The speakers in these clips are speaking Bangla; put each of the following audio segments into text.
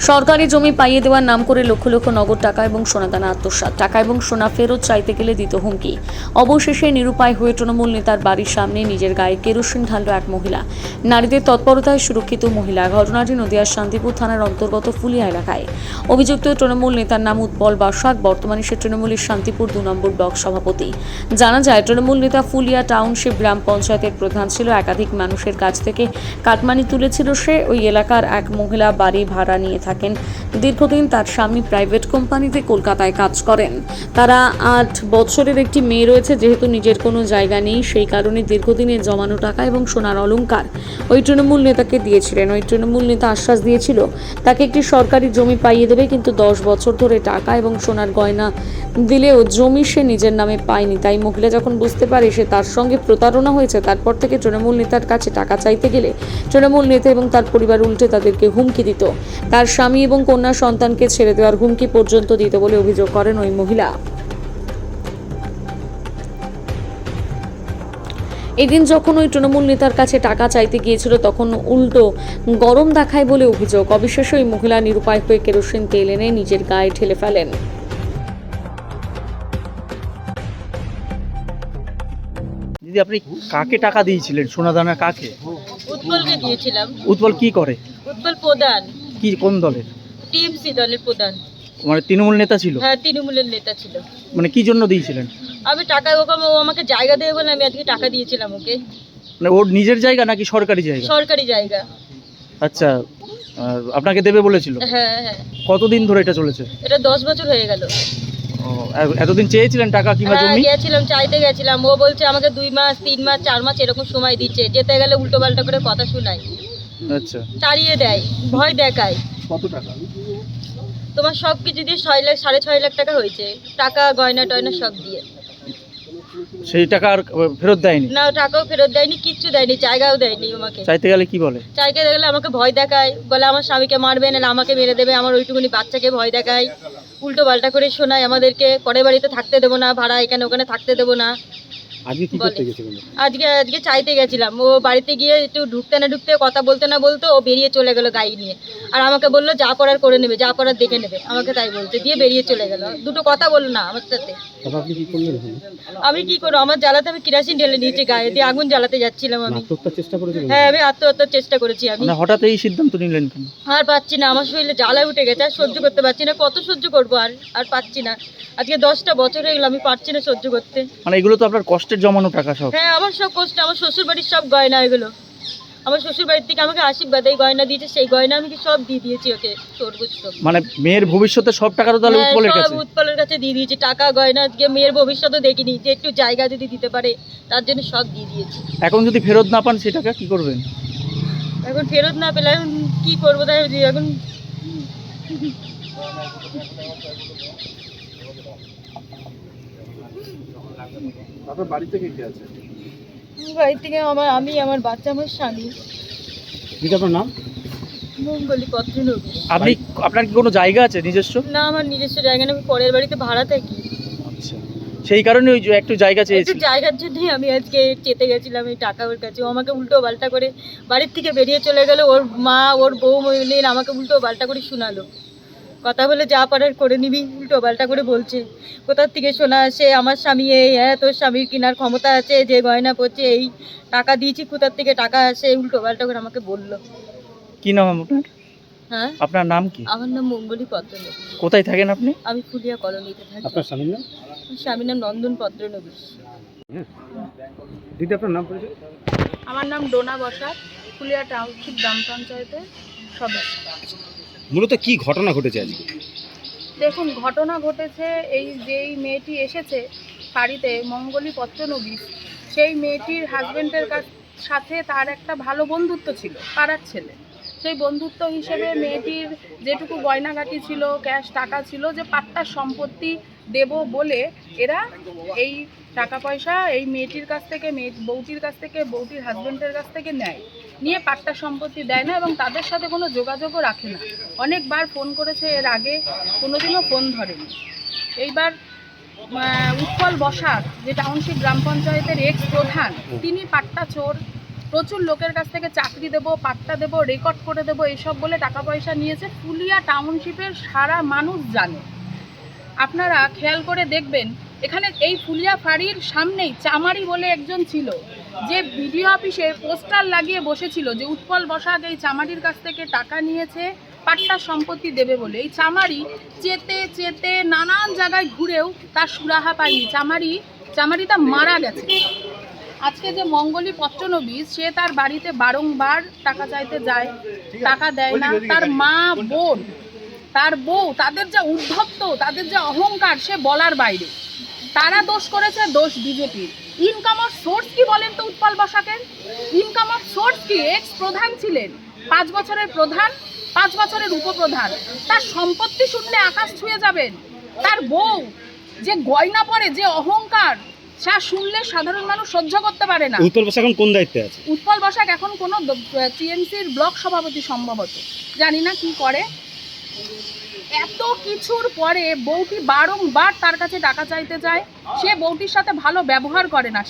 সরকারি জমি পাইয়ে দেওয়ার নাম করে লক্ষ লক্ষ নগদ টাকা এবং সোনাদানা আত্মসাৎ, টাকা এবং সোনা ফেরত চাইতে গেলে দিত হুমকি। অবশেষে নিরুপায় হয়ে তৃণমূল নেতার বাড়ির সামনে নিজের গায়ে কেরোসিন ঢালল এক মহিলা। নারীদের তৎপরতায় সুরক্ষিত মহিলা। ঘটনাটি নদিয়ার শান্তিপুর থানার অন্তর্গত ফুলিয়া এলাকায়। অভিযুক্ত তৃণমূল নেতার নাম উৎপল বসাক, বর্তমানে সে তৃণমূলের শান্তিপুর 2 নম্বর ব্লক সভাপতি। জানা যায়, তৃণমূল নেতা ফুলিয়া টাউনশিপ গ্রাম পঞ্চায়েতের প্রধান ছিল। একাধিক মানুষের কাছ থেকে কাটমানি তুলেছিল সে। ওই এলাকার এক মহিলা বাড়ি ভাড়া নিয়ে থাকেন দীর্ঘদিন। তার স্বামী প্রাইভেট কোম্পানিতে কলকাতায় কাজ করেন। তারা 8 বছরের একটি মেয়ে রয়েছে। যেহেতু নিজের কোনো জায়গা নেই, সেই কারণে দীর্ঘদিনের জমানো টাকা এবং সোনার অলংকার ওই তৃণমূল নেতাকে দিয়েছিলেন। ওই তৃণমূল নেতা আশ্বাস দিয়েছিল তাকে একটি সরকারি জমি পাইয়ে দেবে, কিন্তু 10 বছর ধরে টাকা এবং সোনার গয়না দিলেও জমি সে নিজের নামে পায়নি। তাই মহিলা যখন বুঝতে পারে সে তার সঙ্গে প্রতারণা হয়েছে, তারপর থেকে তৃণমূল নেতার কাছে টাকা চাইতে গেলে তৃণমূল নেতা এবং তার পরিবার উল্টে তাদেরকে হুমকি দিত। তার স্বামী এবং কন্যা সন্তানকে ছেড়ে দেওয়ার হুমকি পর্যন্ত দিত বলে অভিযোগ করেন ওই মহিলা। এদিন যখন ওই তৃণমূল নেতার কাছে টাকা চাইতে গিয়েছিল, তখন উল্টো গরম দেখায় বলে অভিযোগ। অবশেষে ওই মহিলা নিরুপায় হয়ে কেরোসিন তেল এনে নিজের গায়ে ঢেলে ফেলেন। দিদি, আপনি কাকে টাকা দিয়েছিলেন? সোনাদানা কাকে? উৎপলকে দিয়েছিলাম। উৎপল কি করে? উৎপল প্রধান, কি কোন দলের? টিএমসি দলের প্রধান। মানে তৃণমূল নেতা ছিল? হ্যাঁ, তৃণমূলের নেতা ছিল। মানে কি জন্য দিয়েছিলেন? আমি টাকা ও আমাকে জায়গা দেবে বলে আমি আজকে টাকা দিয়েছিলাম ওকে। মানে ওর নিজের জায়গা নাকি সরকারি জায়গা? সরকারি জায়গা। আচ্ছা, আর আপনাকে দেবে বলেছিল? হ্যাঁ হ্যাঁ, কতদিন ধরে এটা চলেছে? এটা 10 বছর হয়ে গেল। এতদিন চেয়েছিলেন টাকা কিংবা হ্যাঁ, জমি? গেছিলাম, চাইতে গেছিলাম। ও বলছে আমাকে 2 মাস 3 মাস 4 মাস এরকম সময় দিচ্ছে। যেতে গেলে উল্টো পাল্টা করে কথা শোনায়, আচ্ছা, তাড়িয়ে দেয়, ভয় দেখায়। কত টাকা? তোমার সব কিছু দিয়ে 6 লাখ 6.5 লাখ টাকা হয়েছে, টাকা গয়না টয়না সব দিয়ে। সেই টাকা আর ফেরত দেয়নি? না, টাকাও ফেরত দেয়নি, কিচ্ছু দেয়নি, জায়গাও দেয়নি আমাকে। চাইতে গেলে কি বলে? চাইতে গেলে আমাকে ভয় দেখায়, বলে আমার স্বামীকে মারবে, না আমাকে মেরে দেবে। আমার ওইটুকুনি বাচ্চাকে ভয় দেখায়, উল্টো পাল্টা করে শোনায় আমাদেরকে। পরের বাড়িতে থাকতে দেবো না, ভাড়া এখানে ওখানে থাকতে দেবো না। আজকে কি করতে গেছিলেন? আজকে চাইতে গেছিলাম। ও বাড়িতে গিয়ে একটু ঢুকতে না ঢুকতে, কথা বলতে না বলতে ও বেরিয়ে চলে গেল গাড়ি নিয়ে। আর আমাকে বললো যা করার করে নেবে, যা করার দেখে নেবে, আমাকে তাই বলতে দিয়ে বেরিয়ে চলে গেল। দুটো কথা বললো না আমার সাথে। আপনি কি করলেন? আমি কি করবো, আমার জ্বালাতে আমি কেরোসিন ঢেলে নিয়েছি গায়ে দিয়ে, আগুন জ্বালাতে যাচ্ছিলাম আমি। আত্মহত্যার চেষ্টা করেছিলেন? হ্যাঁ, আমি আত্মহত্যার চেষ্টা করেছি। আমি মানে হঠাৎ এই সিদ্ধান্ত নিলেন কেন? আর পাচ্ছি না, আমার শরীরে জ্বালা উঠে গেছে, আর সহ্য করতে পারছি না। কত সহ্য করবো? আর পাচ্ছি না। আজকে 10টা বছর হয়ে গেল, আমি পারছি না সহ্য করতে। মানে এগুলো তো আপনার কষ্টের জমানো টাকা সব? হ্যাঁ, আমার সব কষ্ট, আমার শ্বশুর বাড়ির সব গয়না এগুলো। আমার শ্বশুর বাড়ির থেকে আমাকে আশীর্বাদ এই গয়না দিয়েছে, সেই গয়না আমি কি সব দিয়ে দিয়েছি ওকে, সর্বোচ্চ। মানে মেয়ের ভবিষ্যতে সব টাকা তো তাহলে হ্যাঁ, উৎপলের কাছে? সব উৎপলের কাছে দিয়ে দিয়েছি, টাকা গয়না। আজকে মেয়ের ভবিষ্যৎও দেখিনি, যে একটু জায়গা যদি দিতে পারে তার জন্য সব দিয়ে দিয়েছি। এখন যদি ফেরত না পান সে টাকা কি করবেন? এখন ফেরত না পেলে এখন কি করবো তাই এখন। আপনার বাড়ি থেকে কে আছে? বাড়ি থেকে আমি, আমার বাচ্চা, আমার স্বামী। দিদি, আপনার নাম? মঙ্গলি পত্রনবী। আপনি, আপনার কি কোনো জায়গা আছে নিজস্ব? না, আমার নিজস্ব জায়গা না, আমি পরের বাড়িতে ভাড়া থাকি। আচ্ছা, সেই কারণে ওই যে একটু জায়গা একটু চেয়েছি। জায়গার জন্যই আমি আজকে চেতে গেছিলাম এই টাকা ওর কাছে। ও আমাকে উল্টো পাল্টা করে বাড়ির থেকে বেরিয়ে চলে গেল। ওর মা, ওর বউ মিলে আমাকে উল্টো পাল্টা করে শোনালো। কথা বলে যা পারার করে নিবি, উল্টো পাল্টা করে বলছে। কোথার থেকে শোনা আসে আমার স্বামী এই, হ্যাঁ তোর স্বামীর কেনার ক্ষমতা আছে, যে গয়না পড়ছে এই, টাকা দিয়েছি, কোথার থেকে টাকা আসে, উল্টো পাল্টা করে আমাকে বললো। কি নাম আপনার? হ্যাঁ, আপনার নাম কি? আমার নাম মঙ্গলি পত্রনবী। কোথায় থাকেন আপনি? আমি ফুলিয়া কলোনিতে থাকি। আপনার স্বামীর নাম? আমার স্বামীর নাম নন্দন পত্রনবী। দিদি, আপনার নাম পরিচয়? আমার নাম ডোনা বসাক, ফুলিয়া টাউনশিপ গ্রাম পঞ্চায়েতের সদস্য। মূলত কি ঘটনা ঘটেছে আজকে? দেখুন, ঘটনা ঘটেছে এই যেই মেয়েটি এসেছে বাড়িতে, মঙ্গলি পত্রনবী, সেই মেয়েটির হাজবেন্ডের সাথে তার একটা ভালো বন্ধুত্ব ছিল, পাড়ার ছেলে। সেই বন্ধুত্ব হিসেবে মেয়েটির যেটুকু গয়নাগাটি ছিল, ক্যাশ টাকা ছিল, যে পাট্টার সম্পত্তি দেব বলে এরা এই টাকা পয়সা এই মেয়েটির কাছ থেকে, বউটির কাছ থেকে, বউটির হাজবেন্ডের কাছ থেকে নেয়, নিয়ে পাট্টা সম্পত্তি দেয় না এবং তাদের সাথে কোনো যোগাযোগও রাখে না। অনেকবার ফোন করেছে এর আগে, কোনোদিনও ফোন ধরেনি। এইবার উৎপল বসাক, যে টাউনশিপ গ্রাম পঞ্চায়েতের এক্স প্রধান, তিনি পাট্টা চোর, প্রচুর লোকের কাছ থেকে চাকরি দেবো, পাট্টা দেবো, রেকর্ড করে দেবো, এসব বলে টাকা পয়সা নিয়েছে। ফুলিয়া টাউনশিপের সারা মানুষ জানে। আপনারা খেয়াল করে দেখবেন, এখানে এই ফুলিয়া ফাঁড়ির সামনেই চামারি বলে একজন ছিল, যে বিডিও অফিসে পোস্টার লাগিয়ে বসেছিল যে উৎপল বসাক এই চামারির কাছ থেকে টাকা নিয়েছে, পাট্টা সম্পত্তি দেবে বলে। এই চামারি চেতে চেতে নানান জায়গায় ঘুরেও তার সুরাহা পায়নি। চামারিটা মারা গেছে। আজকে যে মঙ্গলী পত্রনবীশ, সে তার বাড়িতে বারংবার টাকা চাইতে যায়, টাকা দেয় না। তার মা, বোন, তার বউ, তাদের যে উদ্ধত্ত, তাদের যে অহংকার, সে বলার বাইরে। তারা দোষ করেছে, দোষ বিজেপির। ইনকাম অফ সোর্স কি বলেন তো উৎপল বসাকের? ইনকাম অফ সোর্স কি? এক্স প্রধান ছিলেন, 5 বছরের প্রধান, 5 বছরের উপপ্রধান। তার সম্পত্তি শুনলে আকাশ ছুঁয়ে যাবেন। তার বউ যে গয়না পরে, যে অহংকার, যা শুনলে সাধারণ মানুষ সহ্য করতে পারে না। উৎপল বসাক এখন কোন দায়িত্বে আছে? উৎপল বসাক এখন কোনো টিএমসির ব্লক সভাপতি সম্ভবত, জানি না কি করে। এত কিছুর পরে বউটি বারংবার তার কাছে টাকা চাইতে যায়। সে বউটির সাথে ভালো ব্যবহার করে না।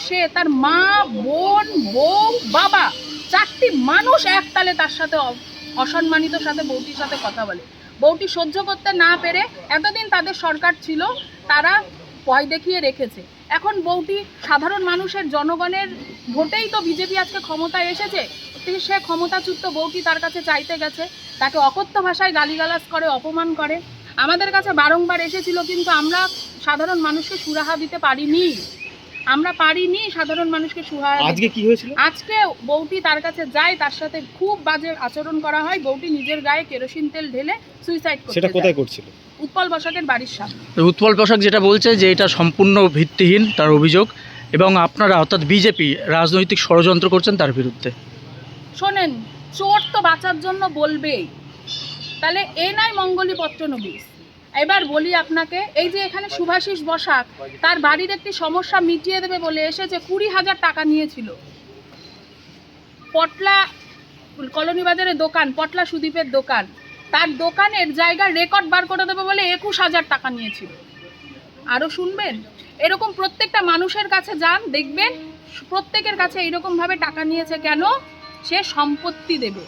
সে তার মা, বোন, বউ, বাবা, 4টি মানুষ একতালে তার সাথে অসম্মানিত সাথে বউটির সাথে কথা বলে। বউটি সহ্য করতে না পেরে, এতদিন তাদের সরকার ছিল, তারা ভয় দেখিয়ে রেখেছে। এখন বউটি সাধারণ মানুষের, জনগণের ভোটেই তো বিজেপি আজকে ক্ষমতায় এসেছে। সে ক্ষমতাচ্যুত বউটি তার কাছে চাইতে গেছে, তাকে অকথ্য ভাষায় গালিগালাজ করে, অপমান করে। আমাদের কাছে বারংবার এসেছিল, কিন্তু আমরা সাধারণ মানুষকে সুরাহা দিতে পারিনি। সাধারণ মানুষকে সুরাহা। আজকে কি হয়েছিল? আজকে বউটি তার কাছে যায়, তার সাথে খুব বাজে আচরণ করা হয়। বউটি নিজের গায়ে কেরোসিন তেল ঢেলে সুইসাইড করতে। সেটা কোথায় করছিল? উৎপল বসাকের বাড়ির সামনে। উৎপল বসাক যেটা বলছে যে এটা সম্পূর্ণ ভিত্তিহীন তার অভিযোগ, এবং আপনারা অর্থাৎ বিজেপি রাজনৈতিক ষড়যন্ত্র করছেন তার বিরুদ্ধে। শোনেন, চোর তো বাঁচার জন্য বলবেই, তাহলে এ নাই মঙ্গলী পত্রনবীশ। এবার বলি আপনাকে, এই যে এখানে শুভাশিস বসাক তার বাড়ির একটি সমস্যা মিটিয়ে দেবে বলে এসেছে, 20,000 টাকা নিয়েছিল। পটলা কলোনি বাজারে দোকান, পটলা সুদীপের দোকান, তার দোকানের জায়গার রেকর্ড বার করে দেবে বলে 21,000 টাকা নিয়েছিল। আরও শুনবেন, এরকম প্রত্যেকটা মানুষের কাছে যান, দেখবেন প্রত্যেকের কাছে এইরকমভাবে টাকা নিয়েছে। কেন? সে সম্পত্তি দেবে,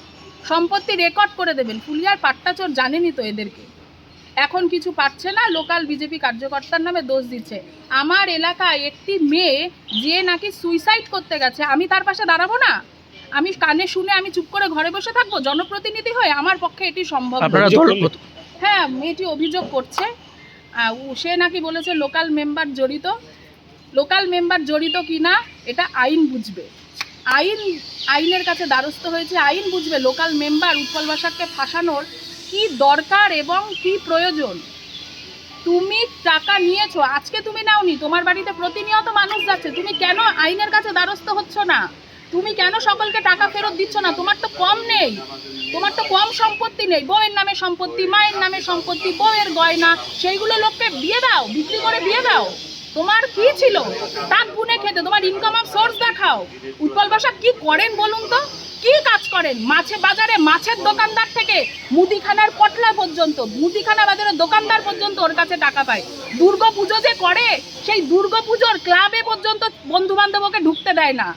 সম্পত্তি রেকর্ড করে দেবেন। ফুলিয়ার পাট্টাচোর জানেনই তো এদেরকে। এখন কিছু পাচ্ছে না, লোকাল বিজেপি কার্যকর্তার নামে দোষ দিচ্ছে। আমার এলাকায় একটি মেয়ে যে নাকি সুইসাইড করতে গেছে, আমি তার পাশে দাঁড়াবো না? আমি কানে শুনে আমি চুপ করে ঘরে বসে থাকবো জনপ্রতিনিধি হয়ে? আমার পক্ষে এটি সম্ভব নয়। হ্যাঁ, মেয়েটি অভিযোগ করছে। সে নাকি বলেছে লোকাল মেম্বার জড়িত কিনা এটা আইন বুঝবে। আইনের কাছে দ্বারস্থ হয়েছে, আইন বুঝবে লোকাল মেম্বার উৎপল বসাককে ফাঁসানোর কি দরকার এবং কি প্রয়োজন। তুমি টাকা নিয়েছো, আজকে তুমি নাওনি, তোমার বাড়িতে প্রতিনিয়ত মানুষ যাচ্ছে, তুমি কেন আইনের কাছে দ্বারস্থ হচ্ছ না? তুমি কেন সকলকে টাকা ফেরত দিচ্ছ না? তোমার তো কম নেই, তোমার তো কম সম্পত্তি নেই। বউয়ের নামে সম্পত্তি, মায়ের নামে সম্পত্তি, বউয়ের গয়না, সেইগুলো লোককে দিয়ে দাও, বিক্রি করে দিয়ে দাও। তোমার কি ছিল? তাক গুনে খেতে, তোমার ইনকাম অফ সোর্স দেখাও। উৎপল বসাক কি করেন বলুন তো? কি কাজ করেন? বাজারে মাছের দোকানদার থেকে মুদিখানার পটলা পর্যন্ত, মুদিখানা বাজারের দোকানদার পর্যন্ত ওর কাছে টাকা পায়। দুর্গাপুজো যে করে, সেই দুর্গাপুজোর ক্লাবে পর্যন্ত বন্ধু বান্ধবকে ঢুকতে দেয় না।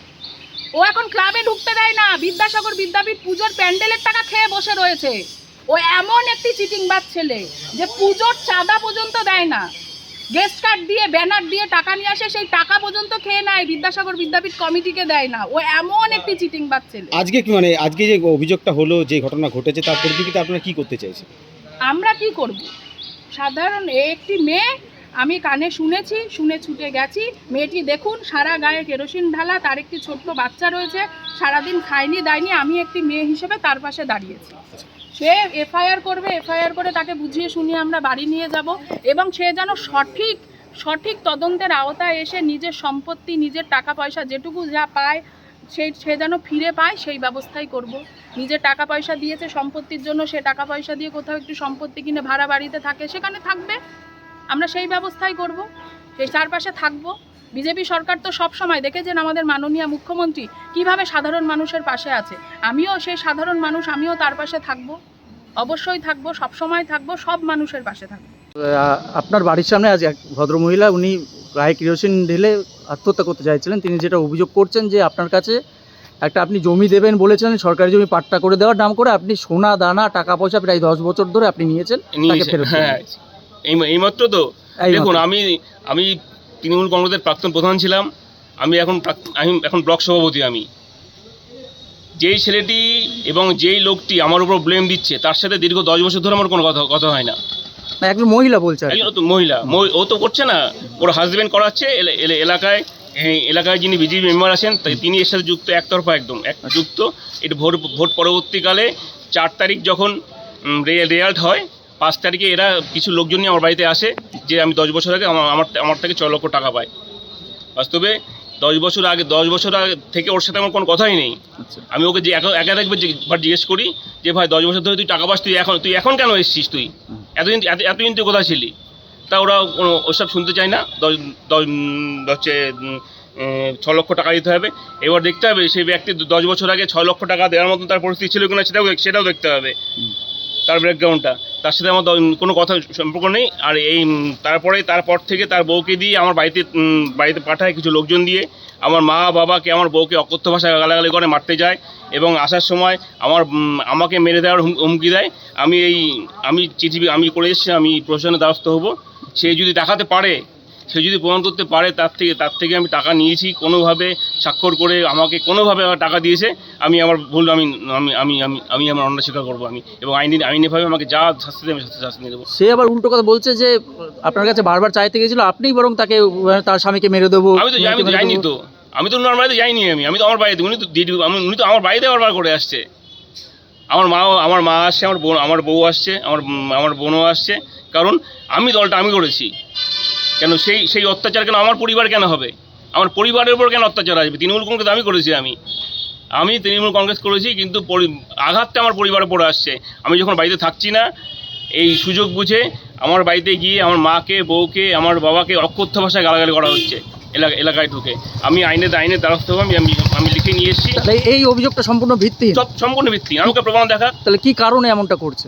ও এখন ক্লাবে ঢুকতে দেয় না, বিদ্যাসাগর বিদ্যাপীঠ পুজোর প্যান্ডেলের টাকা খেয়ে বসে রয়েছে। ও এমন একটি চিটিংবাজ ছেলে যে পুজোর চাঁদা পর্যন্ত দেয় না, গেস্ট কার্ড দিয়ে, ব্যানার দিয়ে টাকা নিয়ে আসে, সেই টাকা পর্যন্ত খেয়ে নেয়, বিদ্যাসাগর বিদ্যাপীঠ কমিটিকে দেয় না। ও এমন একটি চিটিংবাজ ছেলে। আজকে যে অভিযোগটা হলো, যে ঘটনা ঘটেছে, তার পরিপ্রেক্ষিতে আপনারা কি করতে চাইছেন? আমরা কি করব? সাধারণ একটি মেয়ে, আমি কানে শুনেছি, শুনে ছুটে গেছি। মেয়েটি দেখুন, সারা গায়ে কেরোসিন ঢালা, তার একটি ছোট্ট বাচ্চা রয়েছে, সারাদিন খায়নি দায়নি। আমি একটি মেয়ে হিসেবে তার পাশে দাঁড়িয়েছি। সে এফআইআর করবে, এফআইআর করে তাকে বুঝিয়ে শুনিয়ে আমরা বাড়ি নিয়ে যাব, এবং সে যেন সঠিক তদন্তের আওতায় এসে নিজের সম্পত্তি, নিজের টাকা পয়সা যেটুকু যা পায় সে যেন ফিরে পায়, সেই ব্যবস্থাই করব। নিজের টাকা পয়সা দিয়েছে সম্পত্তির জন্য, সে টাকা পয়সা দিয়ে কোথাও একটু সম্পত্তি কিনে ভাড়া বাড়িতে থাকে, সেখানে থাকবে। আমরা সেই ব্যবস্থাই করব, সেই চারপাশে থাকব। বিজেপি সরকার তো সব সময় দেখেছেন আমাদের মাননীয় মুখ্যমন্ত্রী কিভাবে সাধারণ মানুষের পাশে আছে। আমিও সেই সাধারণ মানুষ, আমিও তার পাশে থাকব, অবশ্যই থাকব, সব সময় থাকব, সব মানুষের পাশে থাকব। আপনার বাড়ির সামনে আজ এক ভদ্রমহিলা, উনি গায়ে কেরোসিন ঢেলে আত্মহত্যা করতে চাইছিলেন। তিনি যেটা অভিযোগ করছেন যে আপনার কাছে একটা আপনি জমি দেবেন বলেছিলেন, সরকারি জমি পাট্টা করে দেওয়ার নাম করে আপনি সোনা দানা টাকা পয়সা প্রায় 10 বছর ধরে আপনি নিয়েছেন, তাকে ফেরত দিলেন। হ্যাঁ, এইমাত্র তো এইমাত্র। দেখুন, আমি তৃণমূল কংগ্রেসের প্রাক্তন প্রধান ছিলাম, আমি এখন ব্লক সভাপতি। আমি যেই ছেলেটি এবং যেই লোকটি আমার উপর ব্লেম দিচ্ছে, তার সাথে দীর্ঘ 10 বছর ধরে আমার কোনো কথা হয় না। না, একজন মহিলা বলছে আর কি। একজন তো মহিলা, ও তো করছে না, ওর হাজবেন্ড করাচ্ছে। এলাকায় যিনি বিজেপি মেম্বার আছেন তিনি এর সাথে যুক্ত, একতরফা একদম যুক্ত। এটা ভোট পরবর্তীকালে 4 তারিখ যখন রেজাল্ট হয়, 5 তারিখে এরা কিছু লোকজন নিয়ে আমার বাড়িতে আসে যে আমি 10 বছর আগে আমার থেকে 6 লক্ষ টাকা পাই। বাস্তবে 10 বছর আগে থেকে ওর সাথে আমার কোনো কথাই নেই। আমি ওকে যে একাধিকবার জিজ্ঞেস করি যে ভাই 10 বছর ধরে তুই টাকা পাস, তুই এখন কেন এসেছিস, তুই এতদিন তুই কোথায় ছিলি? তা ওরা কোনো ওসব শুনতে চায় না। 6 লক্ষ টাকা দিতে হবে। এবার দেখতে হবে সেই ব্যক্তি 10 বছর আগে 6 লক্ষ টাকা দেওয়ার মতন তার পরিস্থিতি ছিল কিনা, সেটাও দেখতে হবে, তার ব্যাকগ্রাউন্ডটা। তার সাথে আমার কোনো কথা সম্পর্ক নেই। আর তারপর থেকে তার বউকে দিয়ে আমার বাড়িতে পাঠায় কিছু লোকজন দিয়ে। আমার মা বাবাকে, আমার বউকে অকথ্য ভাষায় গালাগালি করে, মারতে যায় এবং আসার সময় আমাকে মেরে দেওয়ার হুমকি দেয়। আমি করে এসেছি, আমি প্রশাসনের দ্বারস্থ হব। সে যদি দেখাতে পারে, সে যদি প্রমাণ করতে পারে তার থেকে আমি টাকা নিয়েছি, কোনোভাবে স্বাক্ষর করে আমাকে কোনোভাবে টাকা দিয়েছে, আমি আমার ভুল, আমি আমার অন্যায় স্বীকার করবো আমি, এবং আইনিভাবে আমাকে যা শাস্তি দেবে শাস্তি নিয়ে দেবো। সে আবার উল্টো কথা বলছে যে আপনার কাছে বারবার চাইতে গেছিল, আপনিই বরং তাকে তার স্বামীকে মেরে দেবো। আমি তো যাইনি, আমি তো ওনার বাড়িতে যাইনি। আমি তো আমার বাড়িতে, উনি তো আমার বাড়িতে বারবার করে আসছে। আমার মা আসছে, আমার বউ আসছে, আমার বোনও আসছে। কারণ দলটা আমি করেছি। কেন সেই অত্যাচার কেন আমার পরিবার কেন হবে? আমার পরিবারের উপর কেন অত্যাচার আসবে? তৃণমূল কংগ্রেস আমি করেছি, আমি তৃণমূল কংগ্রেস করেছি, কিন্তু আঘাতটা আমার পরিবারের উপরে আসছে। আমি যখন বাড়িতে থাকছি না, এই সুযোগ বুঝে আমার বাড়িতে গিয়ে আমার মাকে, বউকে, আমার বাবাকে অকথ্য ভাষায় গালাগালি করা হচ্ছে এলাকায় ঢুকে। আমি আইনের দ্বারস্থ হব, আমি লিখে নিয়ে এসেছি। তাহলে এই অভিযোগটা সম্পূর্ণ ভিত্তিহীন। সম্পূর্ণ ভিত্তি। আমাকে প্রমাণ দেখা। তাহলে কি কারণে এমনটা করছে?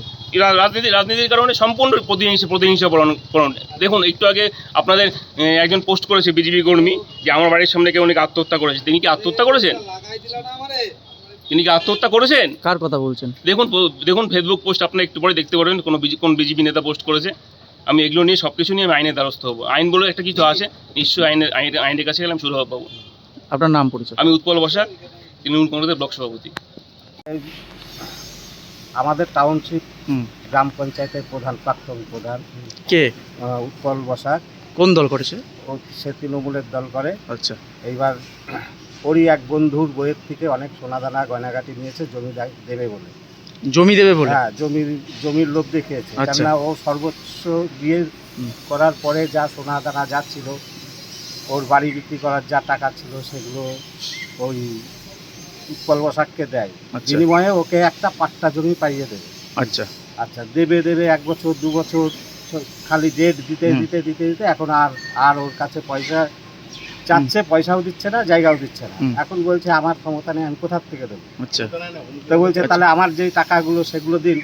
রাজনীতির কারণে সম্পূর্ণ প্রতিহিংসা পরণ। দেখুন, একটু আগে আপনাদের একজন পোস্ট করেছে বিজেপি কর্মী যে আমার বাড়ির সামনে কেউ নাকি আত্মহত্যা করেছে। তিনি কি আত্মহত্যা করেছেন? কার কথা বলছেন? দেখুন ফেসবুক পোস্ট আপনারা একটু পরে দেখতে পারবেন, কোন বিজেপি নেতা পোস্ট করেছে। আমি এগুলো নিয়ে সবকিছু নিয়ে আমি আইনের দ্বারস্থ হবো। আইন বলে একটা কিছু আছে, নিশ্চয়ই আইনের কাছে গেলে আমি শুরু পাবো। আপনার নাম পরিচয়? আমি উৎপল বসাক, তৃণমূল কংগ্রেসের ব্লক সভাপতি। আমাদের টাউনশিপ গ্রাম পঞ্চায়েতের প্রাক্তন প্রধান কে? উৎপল বসাক। কোন দল করেছে? সে তৃণমূলের দল করে। আচ্ছা। এইবার ওরই এক বন্ধুর বইয়ের থেকে অনেক সোনাদানা গয়নাগাটি নিয়েছে জমি দেবে বলে। হ্যাঁ, জমির লোভ দেখিয়েছে। কেননা ও সর্বোচ্চ বিয়ে করার পরে যা সোনাদানা যা ছিল, ওর বাড়ি বিক্রি করার যা টাকা ছিল, সেগুলো ওই উৎপল বসাককে দেয়। বিনিময়ে ওকে একটা পাট্টা জমি পাইয়ে দেবে। আচ্ছা, দেবে 1 বছর 2 বছর খালি ডেট দিতে এখন আর ওর কাছে পয়সা চাচ্ছে, পয়সাও দিচ্ছে না, জায়গাও দিচ্ছে না। এখন বলছে আমার ক্ষমতা নেই, আমি কোথা থেকে দেবো? তো বলছে তাহলে আমার যেই টাকাগুলো সেগুলো দিন।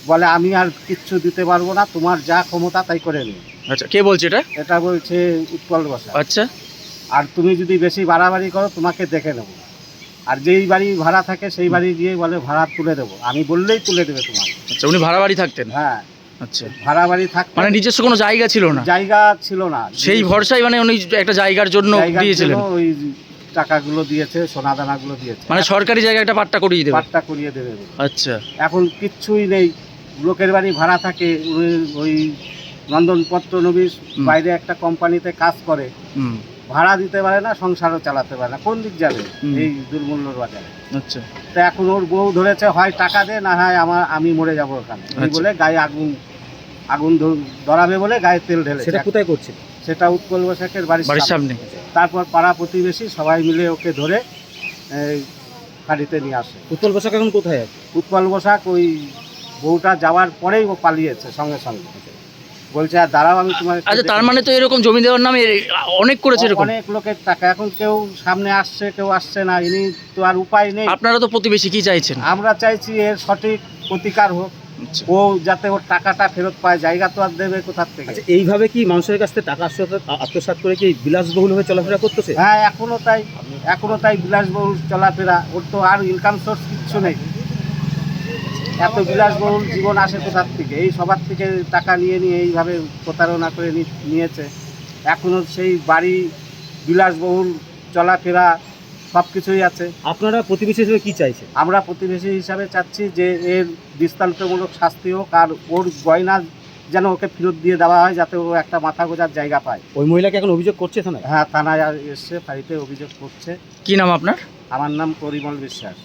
বলে আমি আর কিচ্ছু দিতে পারবো না, তোমার যা ক্ষমতা তাই করে নিও। আচ্ছা, কে বলছে এটা? এটা বলছে উৎপল বসাক। আচ্ছা। আর তুমি যদি বেশি বাড়াবাড়ি করো, তোমাকে দেখে নেবো। আর যেই বাড়ি ভাড়া থাকে সেই বাড়ি গিয়ে বলে ভাড়া তুলে দেবো, আমি বললেই তুলে দেবে তোমার। আচ্ছা, উনি ভাড়া বাড়ি থাকতেন? হ্যাঁ। আচ্ছা, ভাড়া বাড়ি থাকতো, মানে নিজস্ব কোনো জায়গা ছিল না? জায়গা ছিল না, সেই ভরসায় মানে উনি একটা জায়গার জন্য দিয়েছিলেন। ওই টাকাগুলো দিয়েছে, সোনাদানাগুলো দিয়েছে, মানে সরকারি জায়গা একটা পাট্টা করিয়ে দেবে। পাট্টা করিয়ে দেবে। আচ্ছা। এখন কিচ্ছুই নেই, লোকের বাড়ি ভাড়া থাকে, ওই নন্দনপত্র নবীশ বাইরে একটা কোম্পানিতে কাজ করে, ভাড়া দিতে পারে না, সংসারও চালাতে পারে না, কোন দিক যাবে এই দুর্মূল্যর বাজারে? আচ্ছা। তো এখন ওর বউ ধরেছে, হয় টাকা দে, না হয় আমি মরে যাবো ওখানে বলে গায়ে আগুন ধরাবে বলে গায়ে তেল ঢেলে। সেটা কোথায় করছে? সেটা উৎপল বসাকের বাড়ির সামনে। তারপর পাড়া প্রতিবেশী সবাই মিলে ওকে ধরে গাড়িতে নিয়ে আসে। উৎপল বসাক এখন কোথায় আছে? উৎপল বসাক ওই বউটা যাওয়ার পরেই ও পালিয়েছে সঙ্গে সঙ্গে। বলছে আর দাঁড়াও, আমি তোমার। আচ্ছা, তার মানে তো এরকম জমি দেওয়ার নামে অনেক করেছে এরকম? অনেক লোকের টাকা। এখন কেউ সামনে আসছে, কেউ আসছে না, ইনি তো আর উপায় নেই। আপনারা তো প্রতিবেশী, কি চাইছেন? আমরা চাইছি এর সঠিক প্রতিকার হোক। আচ্ছা। ও যাতে ওর টাকাটা ফেরত পায়, জায়গা তো আর দেবে কোথার থেকে। আচ্ছা, এইভাবে কি মানুষের কাছ থেকে টাকা আত্মসাৎ করে কি বিলাসবহুল হয়ে চলাফেরা করতেছে? হ্যাঁ, এখনো তাই বিলাসবহুল চলাফেরা। ওর তো আর ইনকাম সোর্স কিচ্ছু নেই। এত বিলাসবহুল জীবন আসে কোথার থেকে? এই সবার থেকে টাকা নিয়ে এইভাবে প্রতারণা করে নিয়েছে। এখনো সেই বাড়ি, বিলাসবহুল চলাফেরা সব কিছুই আছে। আপনারা প্রতিবেশী হিসেবে কি চাইছেন? আমরা প্রতিবেশী হিসাবে চাচ্ছি যে এর দৃষ্টান্তমূলক শাস্তি হোক, আর ওর গয়না যেন ওকে ফেরত দিয়ে দেওয়া হয়, যাতে ও একটা মাথা গোঁজার জায়গা পায়। ওই মহিলাকে এখন অভিযোগ করছে থানায়? হ্যাঁ, থানায় এসে ফাঁড়িতে অভিযোগ করছে। কি নাম আপনার? আমার নাম পরিমল বিশ্বাস।